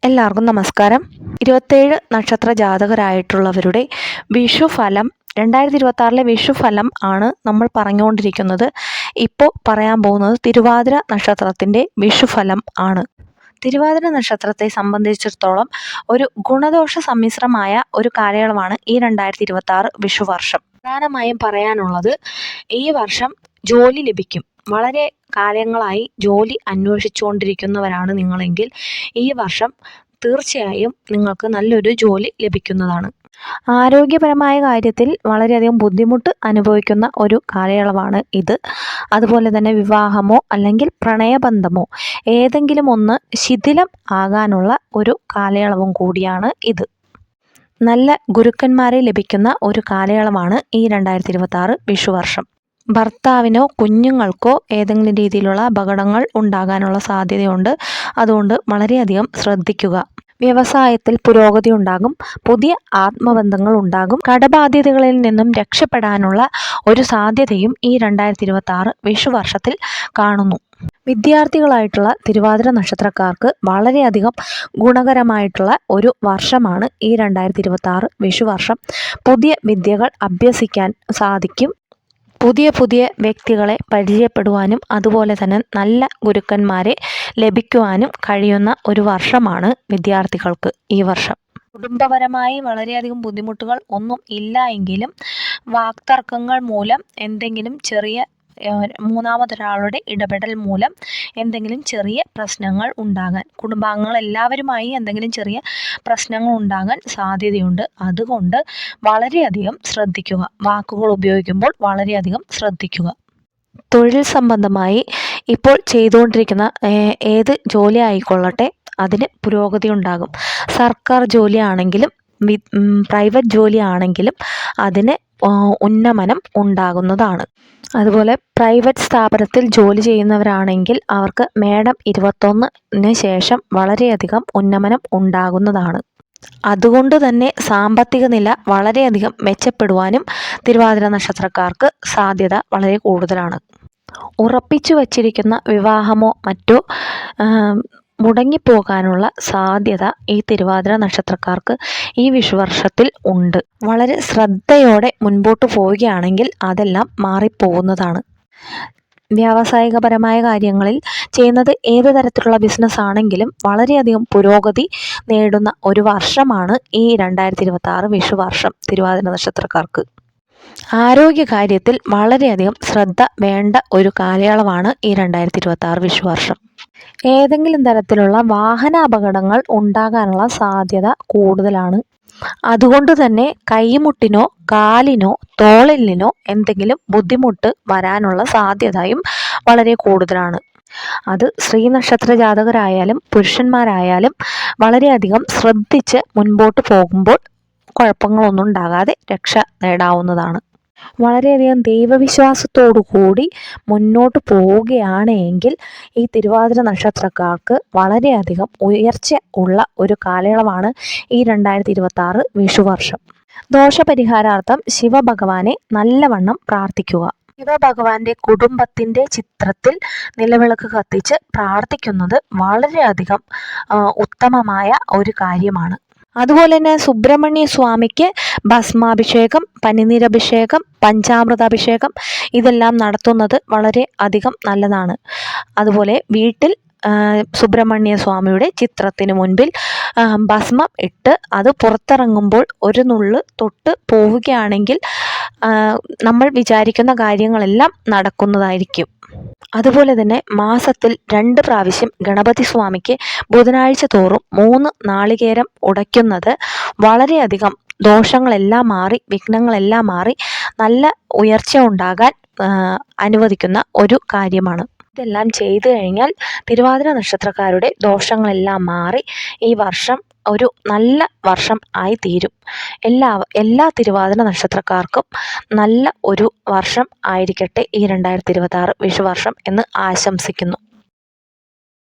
എല്ലാവർക്കും നമസ്കാരം. 27 നക്ഷത്ര ജാതകരായിട്ടുള്ളവരുടെ വിഷുഫലം 2026 വിഷുഫലം ആണ് നമ്മൾ പറഞ്ഞുകൊണ്ടിരിക്കുന്നത്. ഇപ്പോൾ പറയാൻ പോകുന്നത് തിരുവാതിര നക്ഷത്രത്തിൻ്റെ വിഷുഫലം ആണ്. തിരുവാതിര നക്ഷത്രത്തെ സംബന്ധിച്ചിടത്തോളം ഒരു ഗുണദോഷ സമ്മിശ്രമായ ഒരു കാലയളവാണ് ഈ 2026 വിഷുവർഷം. പ്രധാനമായും പറയാനുള്ളത്, ഈ വർഷം ജോലി ലഭിക്കും. വളരെ കാലങ്ങളായി ജോലി അന്വേഷിച്ചുകൊണ്ടിരിക്കുന്നവരാണ് നിങ്ങളെങ്കിൽ ഈ വർഷം തീർച്ചയായും നിങ്ങൾക്ക് നല്ലൊരു ജോലി ലഭിക്കുന്നതാണ്. ആരോഗ്യപരമായ കാര്യത്തിൽ വളരെയധികം ബുദ്ധിമുട്ട് അനുഭവിക്കുന്ന ഒരു കാലയളവാണ് ഇത്. അതുപോലെ തന്നെ വിവാഹമോ അല്ലെങ്കിൽ പ്രണയബന്ധമോ ഏതെങ്കിലും ഒന്ന് ശിഥിലം ആകാനുള്ള ഒരു കാലയളവും കൂടിയാണ് ഇത്. നല്ല ഗുരുക്കന്മാരെ ലഭിക്കുന്ന ഒരു കാലയളവാണ് ഈ 2026 വിഷുവർഷം. ഭർത്താവിനോ കുഞ്ഞുങ്ങൾക്കോ ഏതെങ്കിലും രീതിയിലുള്ള അപകടങ്ങൾ ഉണ്ടാകാനുള്ള സാധ്യതയുണ്ട്. അതുകൊണ്ട് വളരെയധികം ശ്രദ്ധിക്കുക. വ്യവസായത്തിൽ പുരോഗതി ഉണ്ടാകും. പുതിയ ആത്മബന്ധങ്ങൾ ഉണ്ടാകും. കടബാധ്യതകളിൽ നിന്നും രക്ഷപ്പെടാനുള്ള ഒരു സാധ്യതയും ഈ 2026 വിഷുവർഷത്തിൽ കാണുന്നു. വിദ്യാർത്ഥികളായിട്ടുള്ള തിരുവാതിര നക്ഷത്രക്കാർക്ക് വളരെയധികം ഗുണകരമായിട്ടുള്ള ഒരു വർഷമാണ് ഈ 2026 വിഷുവർഷം. പുതിയ വിദ്യകൾ അഭ്യസിക്കാൻ സാധിക്കും. പുതിയ വ്യക്തികളെ പരിചയപ്പെടുവാനും അതുപോലെ തന്നെ നല്ല ഗുരുക്കന്മാരെ ലഭിക്കുവാനും കഴിയുന്ന ഒരു വർഷമാണ് വിദ്യാർത്ഥികൾക്ക് ഈ വർഷം. കുടുംബപരമായി വളരെയധികം ബുദ്ധിമുട്ടുകൾ ഒന്നും ഇല്ല എങ്കിലും വാക്തർക്കങ്ങൾ മൂലം എന്തെങ്കിലും ചെറിയ മൂന്നാമതൊരാളുടെ ഇടപെടൽ മൂലം എന്തെങ്കിലും ചെറിയ പ്രശ്നങ്ങൾ ഉണ്ടാകാൻ, കുടുംബാംഗങ്ങൾ എല്ലാവരുമായി എന്തെങ്കിലും ചെറിയ പ്രശ്നങ്ങൾ ഉണ്ടാകാൻ സാധ്യതയുണ്ട്. അതുകൊണ്ട് വളരെയധികം ശ്രദ്ധിക്കുക. വാക്കുകൾ ഉപയോഗിക്കുമ്പോൾ വളരെയധികം ശ്രദ്ധിക്കുക. തൊഴിൽ സംബന്ധമായി ഇപ്പോൾ ചെയ്തുകൊണ്ടിരിക്കുന്ന ഏത് ജോലി ആയിക്കൊള്ളട്ടെ അതിന് പുരോഗതി ഉണ്ടാകും. സർക്കാർ ജോലിയാണെങ്കിലും പ്രൈവറ്റ് ജോലിയാണെങ്കിലും അതിന് ഉന്നമനം ഉണ്ടാകുന്നതാണ്. അതുപോലെ പ്രൈവറ്റ് സ്ഥാപനത്തിൽ ജോലി ചെയ്യുന്നവരാണെങ്കിൽ അവർക്ക് മേടം 21 ശേഷം വളരെയധികം ഉന്നമനം ഉണ്ടാകുന്നതാണ്. അതുകൊണ്ട് തന്നെ സാമ്പത്തിക നില വളരെയധികം മെച്ചപ്പെടുവാനും തിരുവാതിര നക്ഷത്രക്കാർക്ക് സാധ്യത വളരെ കൂടുതലാണ്. ഉറപ്പിച്ചു വച്ചിരിക്കുന്ന വിവാഹമോ മറ്റോ മുടങ്ങിപ്പോകാനുള്ള സാധ്യത ഈ തിരുവാതിര നക്ഷത്രക്കാർക്ക് ഈ വിഷുവർഷത്തിൽ ഉണ്ട്. വളരെ ശ്രദ്ധയോടെ മുൻപോട്ട് പോവുകയാണെങ്കിൽ അതെല്ലാം മാറിപ്പോകുന്നതാണ്. വ്യാവസായികപരമായ കാര്യങ്ങളിൽ ചെയ്യുന്നത് ഏത് തരത്തിലുള്ള ബിസിനസ് ആണെങ്കിലും വളരെയധികം പുരോഗതി നേടുന്ന ഒരു വർഷമാണ് ഈ 2026 വിഷുവർഷം തിരുവാതിര നക്ഷത്രക്കാർക്ക്. ആരോഗ്യകാര്യത്തിൽ വളരെയധികം ശ്രദ്ധ വേണ്ട ഒരു കാലയളവാണ് ഈ 2026 വിഷുവർഷം. ഏതെങ്കിലും തരത്തിലുള്ള വാഹനാപകടങ്ങൾ ഉണ്ടാകാനുള്ള സാധ്യത കൂടുതലാണ്. അതുകൊണ്ട് തന്നെ കൈമുട്ടിനോ കാലിനോ തോളിലിനോ എന്തെങ്കിലും ബുദ്ധിമുട്ട് വരാനുള്ള സാധ്യതയും വളരെ കൂടുതലാണ്. അത് സ്ത്രീ നക്ഷത്ര ജാതകരായാലും പുരുഷന്മാരായാലും വളരെയധികം ശ്രദ്ധിച്ച് മുൻപോട്ട് പോകുമ്പോൾ കുഴപ്പങ്ങളൊന്നും ഉണ്ടാകാതെ രക്ഷ നേടാവുന്നതാണ്. വളരെയധികം ദൈവവിശ്വാസത്തോടു കൂടി മുന്നോട്ട് പോവുകയാണ് എങ്കിൽ ഈ തിരുവാതിര നക്ഷത്രക്കാർക്ക് വളരെയധികം ഉയർച്ച ഉള്ള ഒരു കാലയളവാണ് ഈ 2026 വിഷുവർഷം. ദോഷപരിഹാരാർത്ഥം ശിവഭഗവാനെ നല്ലവണ്ണം പ്രാർത്ഥിക്കുക. ശിവഭഗവാന്റെ കുടുംബത്തിൻ്റെ ചിത്രത്തിൽ നിലവിളക്ക് കത്തിച്ച് പ്രാർത്ഥിക്കുന്നത് വളരെയധികം ഉത്തമമായ ഒരു കാര്യമാണ്. അതുപോലെ തന്നെ സുബ്രഹ്മണ്യ സ്വാമിക്ക് ഭസ്മാഭിഷേകം, പനിനീരഭിഷേകം, പഞ്ചാമൃതാഭിഷേകം ഇതെല്ലാം നടത്തുന്നത് വളരെ അധികം നല്ലതാണ്. അതുപോലെ വീട്ടിൽ സുബ്രഹ്മണ്യ സ്വാമിയുടെ ചിത്രത്തിന് മുൻപിൽ ഭസ്മം ഇട്ട് അത് പുറത്തിറങ്ങുമ്പോൾ ഒരു നുള്ള് തൊട്ട് പോവുകയാണെങ്കിൽ നമ്മൾ വിചാരിക്കുന്ന കാര്യങ്ങളെല്ലാം നടക്കുന്നതായിരിക്കും. അതുപോലെ തന്നെ മാസത്തിൽ 2 പ്രാവശ്യം ഗണപതി സ്വാമിക്ക് ബുധനാഴ്ച തോറും 3 നാളികേരം ഉടയ്ക്കുന്നത് വളരെയധികം ദോഷങ്ങളെല്ലാം മാറി വിഘ്നങ്ങളെല്ലാം മാറി നല്ല ഉയർച്ച ഉണ്ടാകാൻ അനുവദിക്കുന്ന ഒരു കാര്യമാണ്. ഇതെല്ലാം ചെയ്തു കഴിഞ്ഞാൽ തിരുവാതിര നക്ഷത്രക്കാരുടെ ദോഷങ്ങളെല്ലാം മാറി ഈ വർഷം ഒരു നല്ല വർഷം ആയി തീരും. എല്ലാ തിരുവാതിര നക്ഷത്രക്കാർക്കും നല്ല ഒരു വർഷം ആയിരിക്കട്ടെ ഈ 2026 വിഷുവർഷം എന്ന് ആശംസിക്കുന്നു.